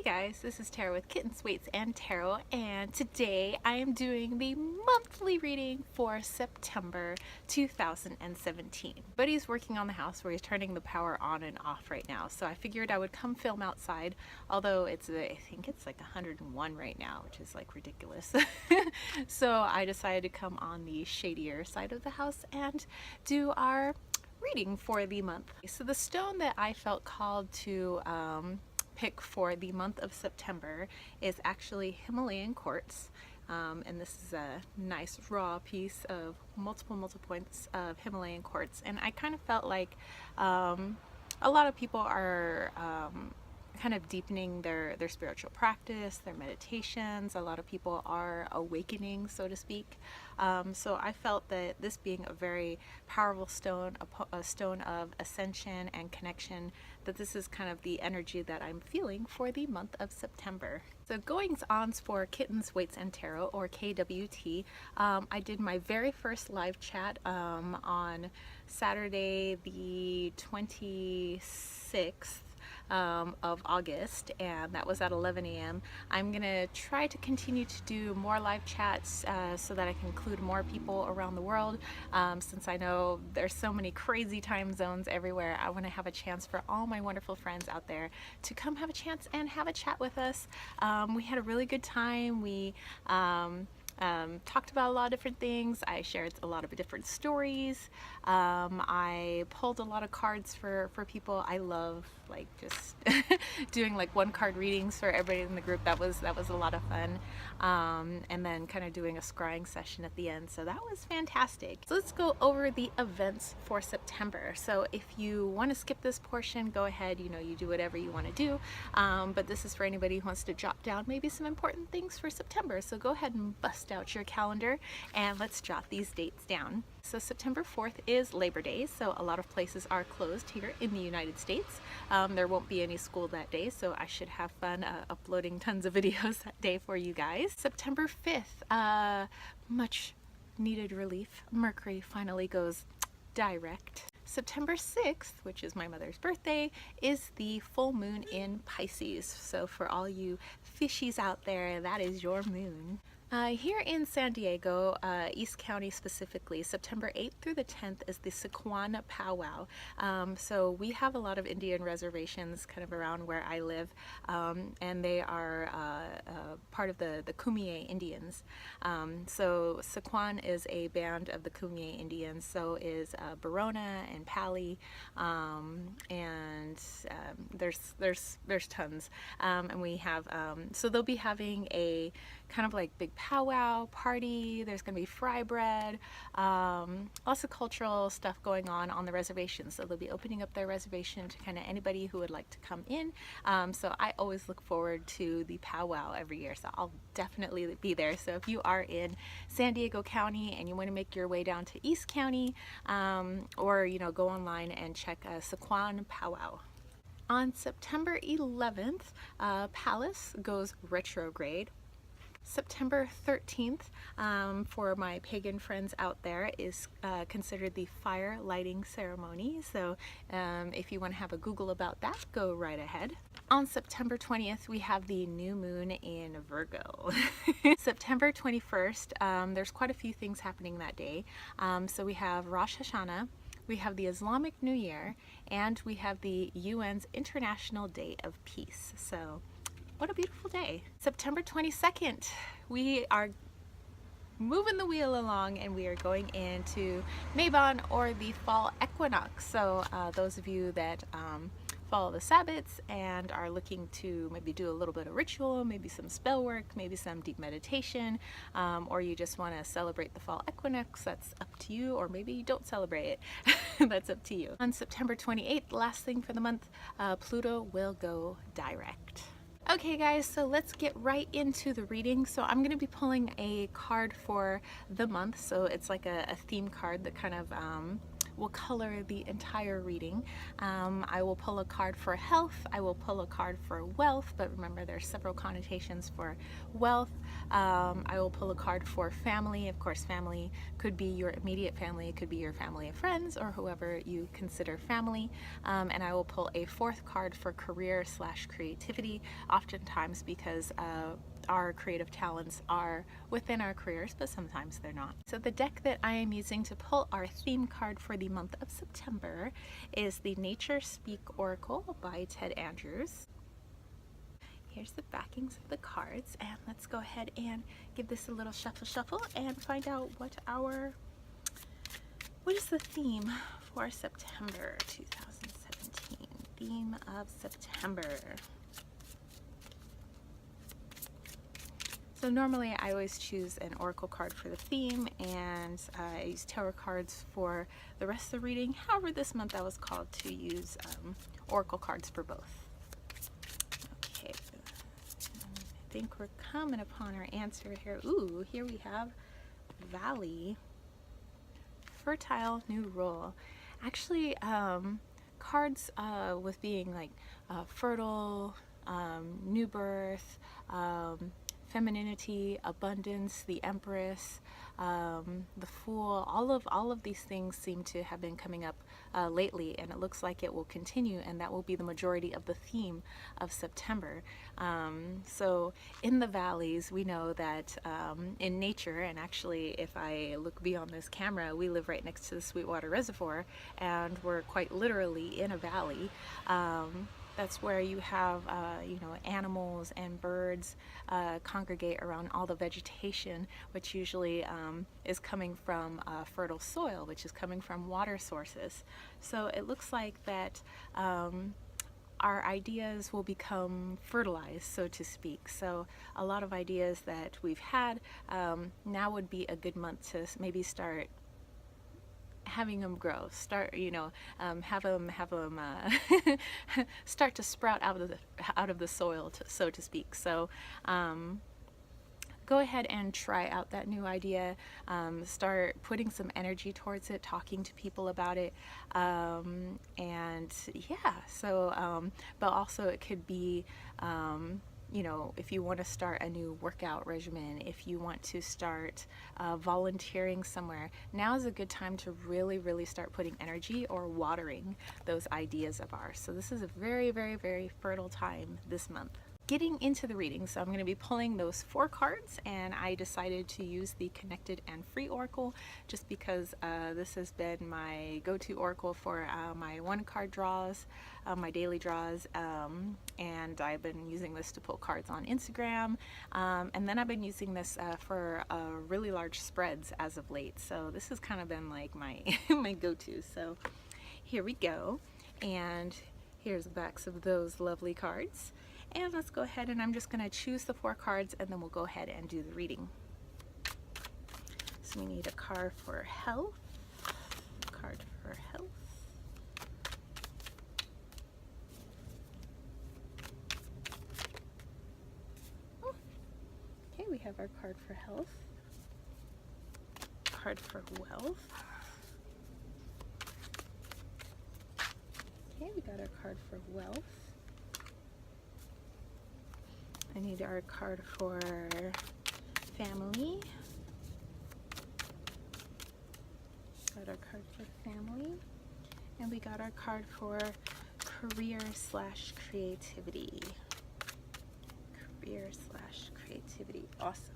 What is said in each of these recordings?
Hey guys, this is Tarot with Kittens, Weights, and Tarot, and today I am doing the monthly reading for September 2017. Buddy's working on the house where he's turning the power on and off right now, so I figured I would come film outside, although I think it's like 101 right now, which is like ridiculous. So I decided to come on the shadier side of the house and do our reading for the month. So the stone that I felt called to pick for the month of September is actually Himalayan quartz, and this is a nice raw piece of multiple points of Himalayan quartz, and I kind of felt like a lot of people are kind of deepening their spiritual practice, their meditations. A lot of people are awakening, so to speak. So I felt that this being a very powerful stone, a stone of ascension and connection, that this is kind of the energy that I'm feeling for the month of September. So goings ons for Kittens, Weights, and Tarot, or KWT. I did my very first live chat on Saturday the 26th of August, and that was at 11 a.m. I'm gonna try to continue to do more live chats so that I can include more people around the world, since I know there's so many crazy time zones everywhere. I want to have a chance for all my wonderful friends out there to come have a chance and have a chat with us. We had a really good time. We talked about a lot of different things. I shared a lot of different stories. I pulled a lot of cards for people. I love like just doing like one card readings for everybody in the group. That was a lot of fun. And then kind of doing a scrying session at the end. So that was fantastic. So let's go over the events for September. So if you want to skip this portion, go ahead, you do whatever you want to do. But this is for anybody who wants to jot down maybe some important things for September. So go ahead and bust out your calendar and let's jot these dates down. So September 4th is Labor Day, so a lot of places are closed here in the United States. There won't be any school that day, so I should have fun uploading tons of videos that day for you guys. September 5th, much needed relief. Mercury finally goes direct. September 6th, which is my mother's birthday, is the full moon in Pisces. So for all you fishies out there, that is your moon. Here in San Diego, East County specifically, September 8th through the 10th is the Sycuan Powwow. So we have a lot of Indian reservations kind of around where I live, and they are part of the Kumeyaay Indians. So Sycuan is a band of the Kumeyaay Indians, so is Barona and Pali, and there's tons. And we have, so they'll be having a kind of like big powwow party. There's going to be fry bread, lots of cultural stuff going on the reservation. So they'll be opening up their reservation to kind of anybody who would like to come in. So I always look forward to the powwow every year. So I'll definitely be there. So if you are in San Diego County and you want to make your way down to East County, or go online and check Sycuan Powwow. On September 11th, Pallas goes retrograde. September 13th, for my pagan friends out there, is considered the fire lighting ceremony. So if you want to have a Google about that, go right ahead. On September 20th, we have the new moon in Virgo. September 21st, there's quite a few things happening that day. So we have Rosh Hashanah, we have the Islamic New Year, and we have the UN's International Day of Peace. So what a beautiful day. September 22nd, we are moving the wheel along and we are going into Mabon, or the fall equinox. So those of you that follow the Sabbats and are looking to maybe do a little bit of ritual, maybe some spell work, maybe some deep meditation, or you just want to celebrate the fall equinox, that's up to you, or maybe you don't celebrate it. That's up to you. On September 28th, last thing for the month, Pluto will go direct. Okay guys, so let's get right into the reading. So I'm going to be pulling a card for the month, so it's like a theme card that kind of will color the entire reading. I will pull a card for health, I will pull a card for wealth, but remember there's several connotations for wealth. I will pull a card for family. Of course, family could be your immediate family, it could be your family of friends, or whoever you consider family. And I will pull a fourth card for career / creativity, oftentimes because our creative talents are within our careers, but sometimes they're not. So the deck that I am using to pull our theme card for the month of September is the Nature Speak Oracle by Ted Andrews. Here's the backings of the cards, and let's go ahead and give this a little shuffle and find out what is the theme for September 2017. Theme of September. So normally I always choose an oracle card for the theme, and I use tarot cards for the rest of the reading. However, this month I was called to use oracle cards for both. Okay, I think we're coming upon our answer here. Ooh, here we have Valley. Fertile new role. Actually, cards with being like fertile, new birth, femininity, abundance, the Empress, the Fool, all of these things seem to have been coming up lately, and it looks like it will continue, and that will be the majority of the theme of September. So in the valleys, we know that in nature, and actually if I look beyond this camera, we live right next to the Sweetwater Reservoir, and we're quite literally in a valley. That's where you have, you know, animals and birds congregate around all the vegetation, which usually is coming from fertile soil, which is coming from water sources. So it looks like that our ideas will become fertilized, so to speak. So a lot of ideas that we've had, now would be a good month to maybe start having them grow, start, you know, have them start to sprout out of the soil, so to speak. So go ahead and try out that new idea. Start putting some energy towards it, talking to people about it, and yeah. So but also it could be you know, if you want to start a new workout regimen, if you want to start volunteering somewhere, now is a good time to really start putting energy or watering those ideas of ours. So this is a very fertile time this month. Getting into the reading, so I'm going to be pulling those 4 cards, and I decided to use the Connected and Free Oracle just because this has been my go-to oracle for my 1-card draws, my daily draws, and I've been using this to pull cards on Instagram, and then I've been using this for really large spreads as of late. So this has kind of been like my my go-to. So here we go, and here's the backs of those lovely cards. And let's go ahead, and I'm just going to choose the 4 cards, and then we'll go ahead and do the reading. So we need a card for health, Okay, we have our card for health, card for wealth. Okay, we got our card for wealth. I need our card for family. Got our card for family. And we got our card for career / creativity. Career / creativity. Awesome.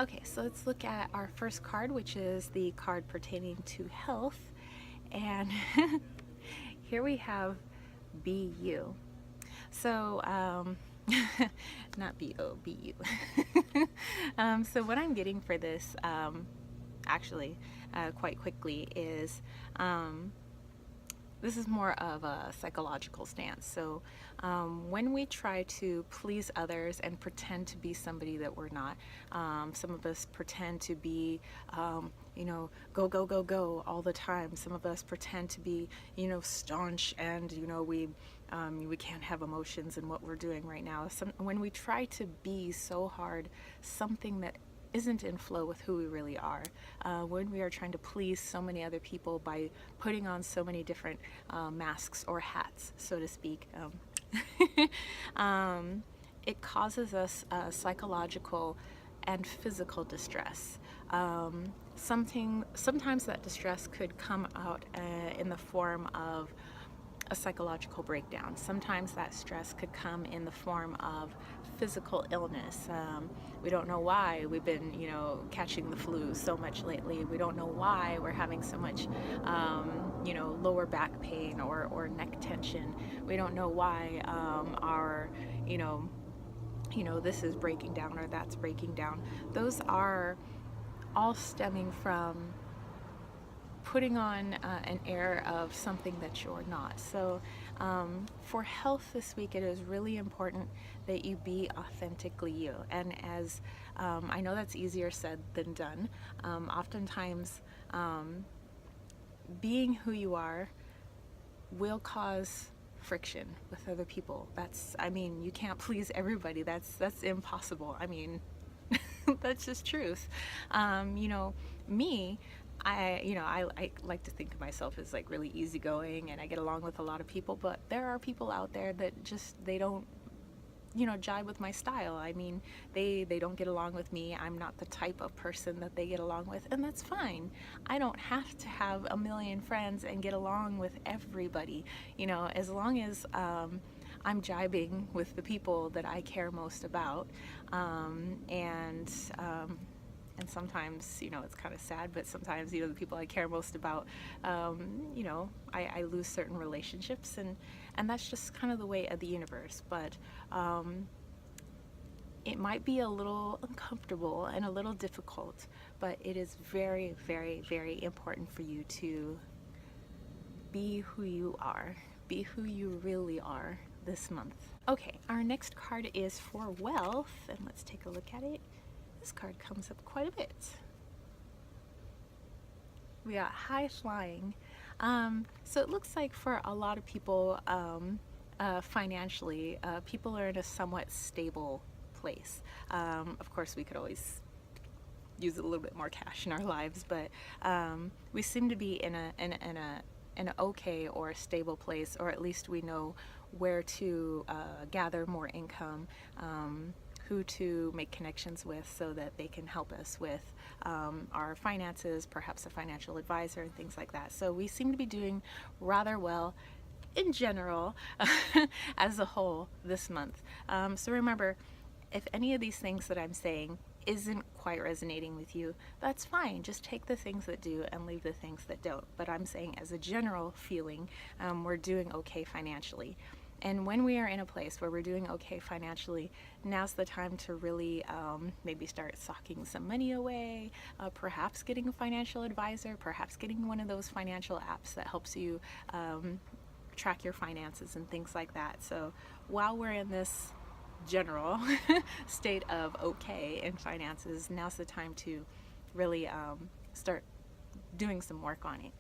Okay, so let's look at our first card, which is the card pertaining to health. And here we have Be You. So, not B-O, B-U. So what I'm getting for this, actually, quite quickly is, this is more of a psychological stance. So when we try to please others and pretend to be somebody that we're not, some of us pretend to be, you know, go all the time. Some of us pretend to be, you know, staunch, and, you know, we can't have emotions in what we're doing right now. When we try to be so hard something that isn't in flow with who we really are. When we are trying to please so many other people by putting on so many different masks or hats, so to speak, it causes us psychological and physical distress. Sometimes that distress could come out in the form of a psychological breakdown. Sometimes that stress could come in the form of physical illness. We don't know why we've been, catching the flu so much lately. We don't know why we're having so much, lower back pain or neck tension. We don't know why our, this is breaking down or that's breaking down. Those are all stemming from putting on an air of something that you're not. So for health this week, it is really important that you be authentically you. And as I know that's easier said than done, oftentimes being who you are will cause friction with other people. You can't please everybody. That's impossible. That's just truth. Me, I like to think of myself as like really easygoing, and I get along with a lot of people, but there are people out there that they don't, jive with my style. They don't get along with me. I'm not the type of person that they get along with, and that's fine. I don't have to have a million friends and get along with everybody, as long as I'm jibing with the people that I care most about, and sometimes, it's kind of sad, but sometimes, the people I care most about, I lose certain relationships, and that's just kind of the way of the universe. But it might be a little uncomfortable and a little difficult, but it is very, very, very important for you to be who you are, be who you really are this month. Okay, our next card is for wealth, and let's take a look at it. This card comes up quite a bit. We got high flying. So it looks like for a lot of people, financially, people are in a somewhat stable place. Of course, we could always use a little bit more cash in our lives, but we seem to be in an okay or a stable place, or at least we know where to gather more income, who to make connections with so that they can help us with our finances, perhaps a financial advisor and things like that. So we seem to be doing rather well in general as a whole this month. So remember, if any of these things that I'm saying isn't quite resonating with you, that's fine. Just take the things that do and leave the things that don't. But I'm saying as a general feeling, we're doing okay financially. And when we are in a place where we're doing okay financially, now's the time to really maybe start socking some money away, perhaps getting a financial advisor, perhaps getting one of those financial apps that helps you track your finances and things like that. So while we're in this general state of okay in finances, now's the time to really start doing some work on it.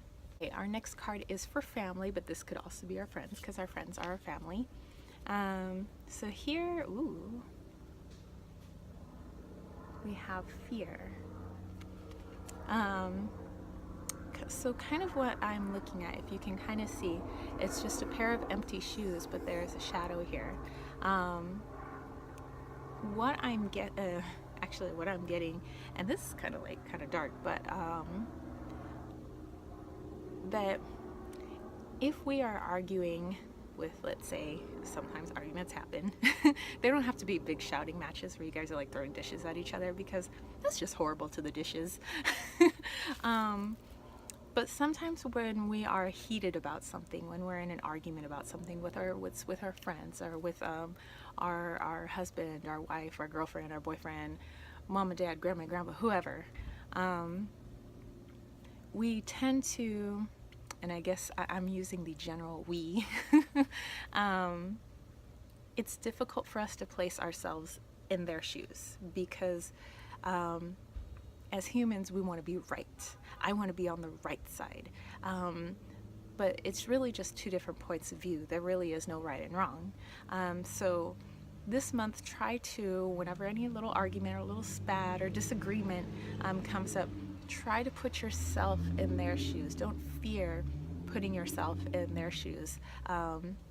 Okay, our next card is for family, but this could also be our friends, because our friends are our family. So here, we have fear. So kind of what I'm looking at, if you can kind of see, it's just a pair of empty shoes, but there's a shadow here. What I'm getting, and this is kind of dark, but that if we are arguing with, let's say, sometimes arguments happen. They don't have to be big shouting matches where you guys are like throwing dishes at each other, because that's just horrible to the dishes. But sometimes when we are heated about something, when we're in an argument about something with our friends, or with our husband, our wife, our girlfriend, our boyfriend, mom and dad, grandma and grandpa, whoever, we tend to, and I guess I'm using the general we, it's difficult for us to place ourselves in their shoes, because as humans, we want to be right. I want to be on the right side. But it's really just two different points of view. There really is no right and wrong. So this month, try to, whenever any little argument or little spat or disagreement comes up, try to put yourself in their shoes. Don't fear putting yourself in their shoes.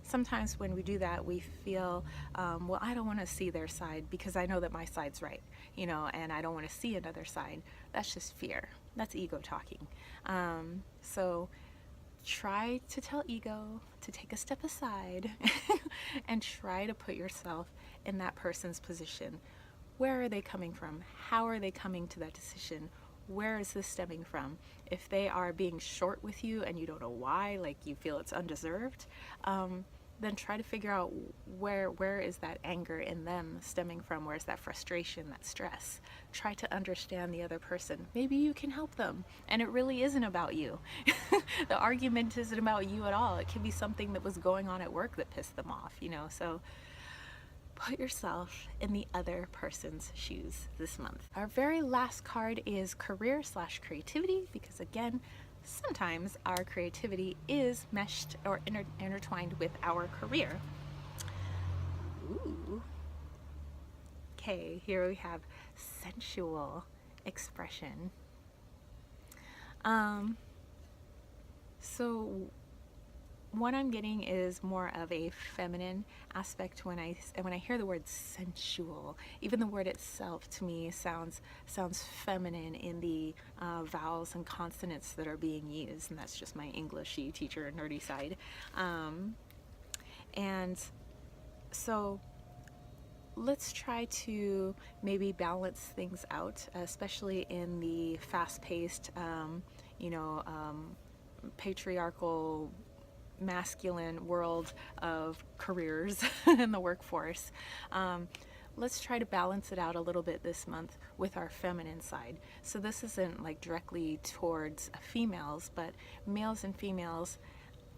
Sometimes when we do that, we feel, well, I don't want to see their side because I know that my side's right, you know, and I don't want to see another side. That's just fear. That's ego talking. So try to tell ego to take a step aside and try to put yourself in that person's position. Where are they coming from? How are they coming to that decision? Where is this stemming from? If they are being short with you and you don't know why, like you feel it's undeserved, then try to figure out where is that anger in them stemming from? Where's that frustration, that stress? Try to understand the other person. Maybe you can help them, and it really isn't about you. The argument isn't about you at all. It could be something that was going on at work that pissed them off, you know. So put yourself in the other person's shoes this month. Our very last card is career/creativity, because again, sometimes our creativity is meshed or intertwined with our career. Ooh. Okay, here we have sensual expression. So what I'm getting is more of a feminine aspect when I hear the word sensual. Even the word itself to me sounds feminine in the vowels and consonants that are being used, and that's just my Englishy teacher nerdy side. And so let's try to maybe balance things out, especially in the fast-paced, patriarchal, masculine world of careers in the workforce. Let's try to balance it out a little bit this month with our feminine side. So this isn't like directly towards females, but males and females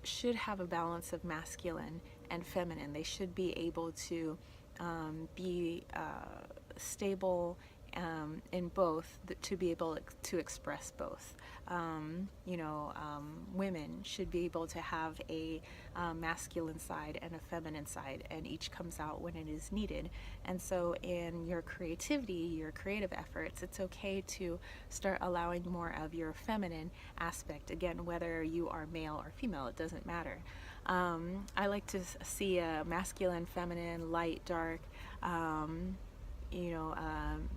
should have a balance of masculine and feminine. They should be able to be stable in both, to be able to express both. Women should be able to have a masculine side and a feminine side, and each comes out when it is needed. And so in your creativity, your creative efforts, it's okay to start allowing more of your feminine aspect. Again, whether you are male or female, it doesn't matter. I like to see a masculine, feminine, light, dark,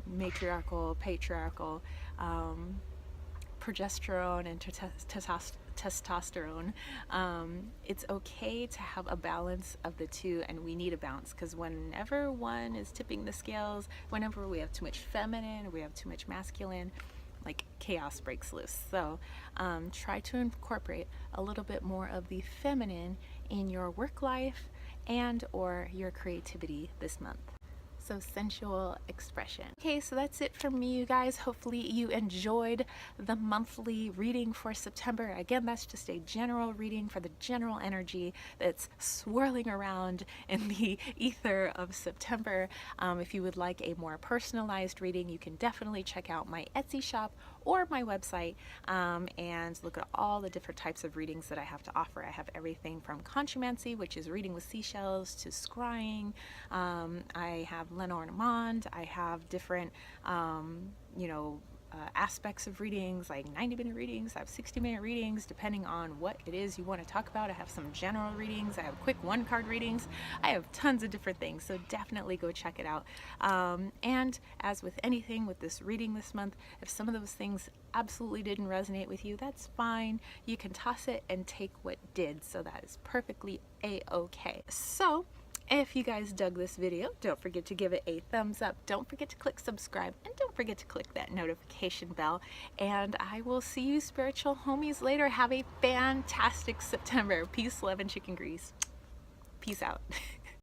matriarchal, patriarchal, progesterone and testosterone. It's okay to have a balance of the two, and we need a balance, because whenever one is tipping the scales, whenever we have too much feminine or we have too much masculine, like chaos breaks loose. So try to incorporate a little bit more of the feminine in your work life and or your creativity this month. So sensual expression. Okay, so that's it from me, you guys. Hopefully you enjoyed the monthly reading for September. Again, that's just a general reading for the general energy that's swirling around in the ether of September. If you would like a more personalized reading, you can definitely check out my Etsy shop or my website and look at all the different types of readings that I have to offer. I have everything from conjumancy, which is reading with seashells, to scrying. I have Lenormand. I have different aspects of readings, like 90-minute readings. I have 60-minute readings, depending on what it is you want to talk about. I have some general readings. I have quick one-card readings. I have tons of different things, so definitely go check it out. And as with anything with this reading this month, if some of those things absolutely didn't resonate with you, that's fine. You can toss it and take what did, so that is perfectly a-okay. So if you guys dug this video, don't forget to give it a thumbs up. Don't forget to click subscribe, and don't forget to click that notification bell. And I will see you spiritual homies later. Have a fantastic September. Peace, love, and chicken grease. Peace out.